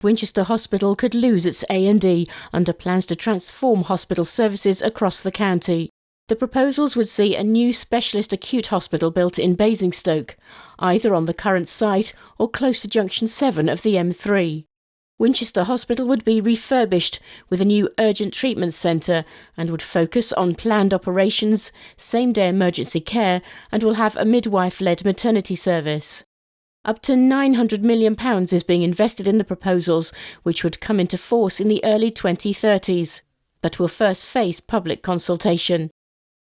Winchester Hospital could lose its A&E under plans to transform hospital services across the county. The proposals would see a new specialist acute hospital built in Basingstoke, either on the current site or close to Junction 7 of the M3. Winchester Hospital would be refurbished with a new urgent treatment centre and would focus on planned operations, same-day emergency care, and will have a midwife-led maternity service. Up to £900 million is being invested in the proposals, which would come into force in the early 2030s, but will first face public consultation.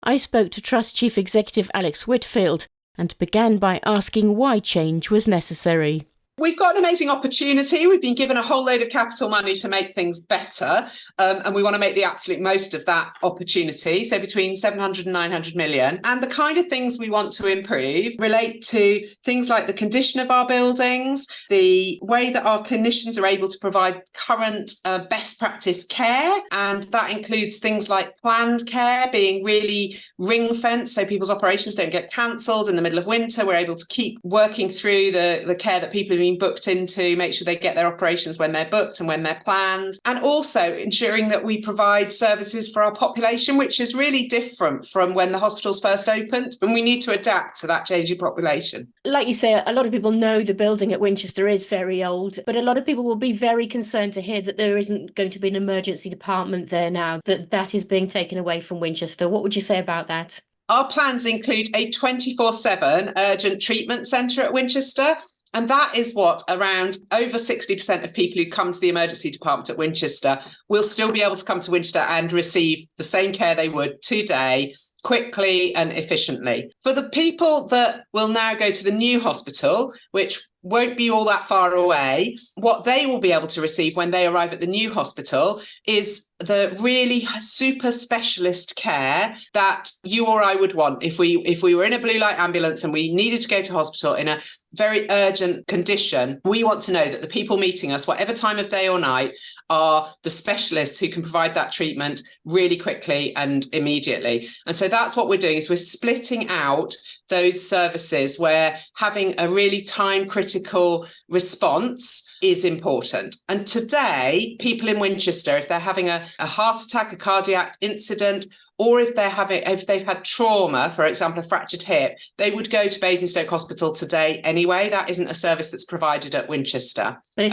I spoke to Trust Chief Executive Alex Whitfield and began by asking why change was necessary. We've got an amazing opportunity. We've been given a whole load of capital money to make things better, and we want to make the absolute most of that opportunity. So between 700 and 900 million. And the kind of things we want to improve relate to things like the condition of our buildings, the way that our clinicians are able to provide current best practice care. And that includes things like planned care being really ring-fenced so people's operations don't get cancelled in the middle of winter. We're able to keep working through the care that people have been booked into, make sure they get their operations when they're booked and when they're planned, and also ensuring that we provide services for our population, which is really different from when the hospitals first opened, and we need to adapt to that changing population. Like you say, a lot of people know the building at Winchester is very old, but a lot of people will be very concerned to hear that there isn't going to be an emergency department there now, that is being taken away from Winchester. What would you say about that? Our plans include a 24/7 urgent treatment centre at Winchester. And that is what around over 60% of people who come to the emergency department at Winchester will still be able to come to Winchester and receive the same care they would today, quickly and efficiently. For the people that will now go to the new hospital, which won't be all that far away, what they will be able to receive when they arrive at the new hospital is the really super specialist care that you or I would want if we were in a blue light ambulance and we needed to go to hospital in a very urgent condition. We want to know that the people meeting us, whatever time of day or night, are the specialists who can provide that treatment really quickly and immediately. And so that's what we're doing, is we're splitting out those services where having a really time critical response is important. And today, people in Winchester, if they're having a heart attack, a cardiac incident, or if they've had trauma, for example, a fractured hip, they would go to Basingstoke Hospital today anyway. That isn't a service that's provided at Winchester. But if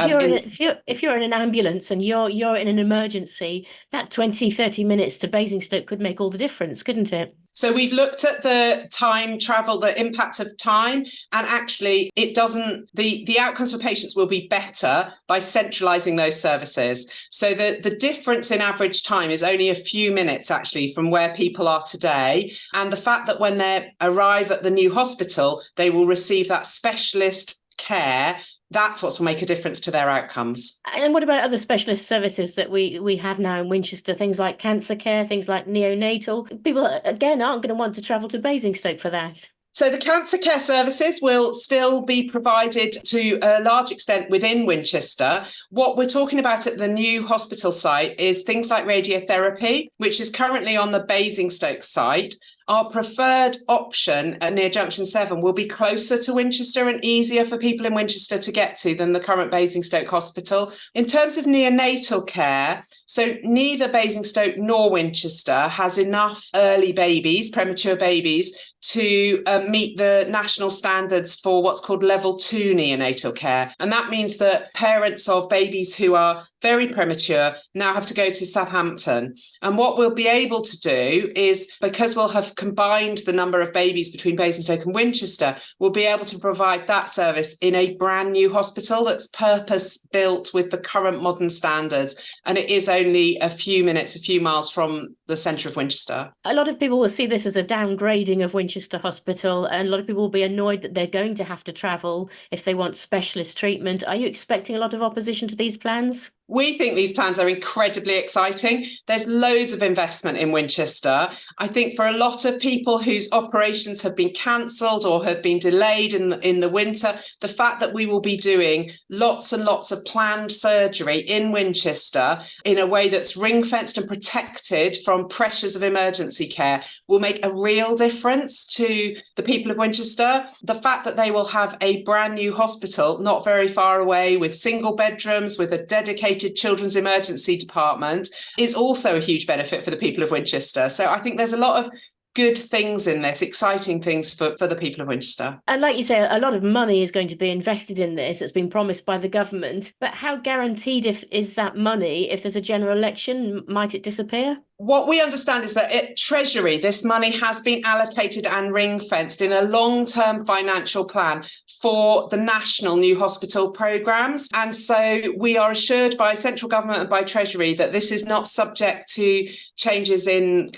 you're in an ambulance and you're in an emergency, that 20-30 minutes to Basingstoke could make all the difference, couldn't it? So we've looked at the time travel, the impact of time, and actually it doesn't, the outcomes for patients will be better by centralising those services. So the difference in average time is only a few minutes actually from where people are today. And the fact that when they arrive at the new hospital, they will receive that specialist care, that's what's will make a difference to their outcomes. And what about other specialist services that we have now in Winchester? Things like cancer care, things like neonatal. People, again, aren't going to want to travel to Basingstoke for that. So the cancer care services will still be provided to a large extent within Winchester. What we're talking about at the new hospital site is things like radiotherapy, which is currently on the Basingstoke site. Our preferred option near Junction 7 will be closer to Winchester and easier for people in Winchester to get to than the current Basingstoke Hospital. In terms of neonatal care, so neither Basingstoke nor Winchester has enough early babies, premature babies, to meet the national standards for what's called level 2 neonatal care. And that means that parents of babies who are very premature now have to go to Southampton. And what we'll be able to do is, because we'll have combined the number of babies between Basingstoke and Winchester, we'll be able to provide that service in a brand new hospital that's purpose built with the current modern standards. And it is only a few minutes, a few miles from the centre of Winchester. A lot of people will see this as a downgrading of Winchester Hospital, and a lot of people will be annoyed that they're going to have to travel if they want specialist treatment. Are you expecting a lot of opposition to these plans? We think these plans are incredibly exciting. There's loads of investment in Winchester. I think for a lot of people whose operations have been cancelled or have been delayed in the winter, the fact that we will be doing lots and lots of planned surgery in Winchester in a way that's ring-fenced and protected from from pressures of emergency care will make a real difference to the people of Winchester. The fact that they will have a brand new hospital not very far away with single bedrooms, with a dedicated children's emergency department is also a huge benefit for the people of Winchester. So I think there's a lot of good things in this, exciting things for the people of Winchester. And like you say, a lot of money is going to be invested in this. It's been promised by the government. But how guaranteed is that money if there's a general election? Might it disappear? What we understand is that at Treasury, this money has been allocated and ring-fenced in a long-term financial plan for the national new hospital programmes. And so we are assured by central government and by Treasury that this is not subject to changes in,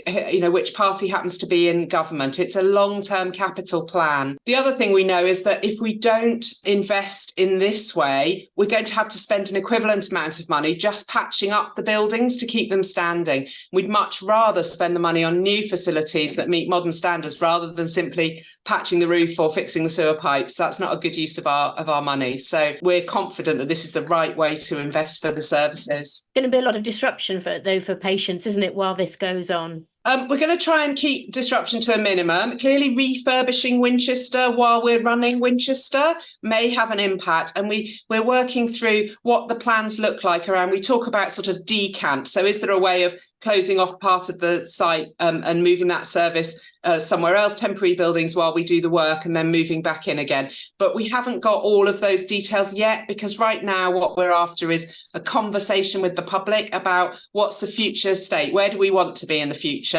which party happens to be in government. It's a long-term capital plan. The other thing we know is that if we don't invest in this way, we're going to have to spend an equivalent amount of money just patching up the buildings to keep them standing. We'd much rather spend the money on new facilities that meet modern standards rather than simply patching the roof or fixing the sewer pipes. That's not a good use of our money. So we're confident that this is the right way to invest for the services. Going to be a lot of disruption for patients, isn't it, while this goes on? We're going to try and keep disruption to a minimum. Clearly, refurbishing Winchester while we're running Winchester may have an impact. And we're working through what the plans look like around. We talk about sort of decant. So is there a way of closing off part of the site and moving that service somewhere else, temporary buildings while we do the work and then moving back in again? But we haven't got all of those details yet, because right now what we're after is a conversation with the public about what's the future state? Where do we want to be in the future?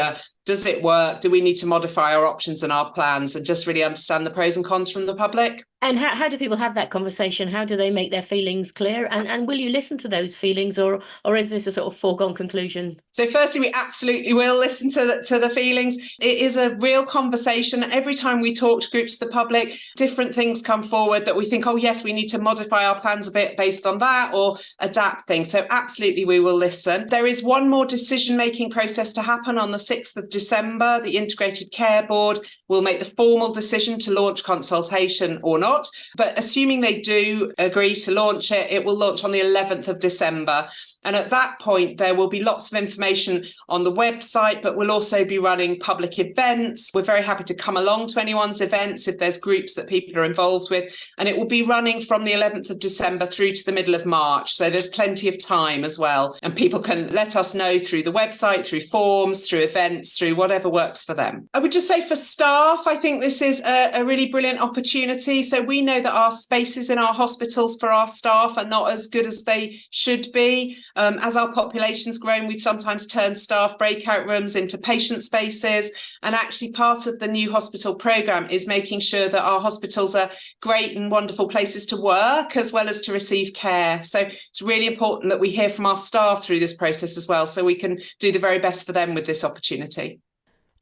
Does it work? Do we need to modify our options and our plans, and just really understand the pros and cons from the public? And how do people have that conversation? How do they make their feelings clear? And will you listen to those feelings, or is this a sort of foregone conclusion? So firstly, we absolutely will listen to the feelings. It is a real conversation. Every time we talk to groups of the public, different things come forward that we think, oh yes, we need to modify our plans a bit based on that or adapt things. So absolutely, we will listen. There is one more decision-making process to happen on the 6th of December. The Integrated Care Board will make the formal decision to launch consultation or not. But assuming they do agree to launch it, it will launch on the 11th of December. And at that point, there will be lots of information on the website, but we'll also be running public events. We're very happy to come along to anyone's events if there's groups that people are involved with. And it will be running from the 11th of December through to the middle of March. So there's plenty of time as well. And people can let us know through the website, through forms, through events, through whatever works for them. I would just say for staff, I think this is a really brilliant opportunity. So we know that our spaces in our hospitals for our staff are not as good as they should be. As our population's grown, we've sometimes turned staff breakout rooms into patient spaces. And actually part of the new hospital programme is making sure that our hospitals are great and wonderful places to work as well as to receive care. So it's really important that we hear from our staff through this process as well, so we can do the very best for them with this opportunity.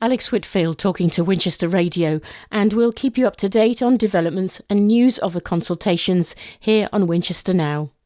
Alex Whitfield talking to Winchester Radio, and we'll keep you up to date on developments and news of the consultations here on Winchester Now.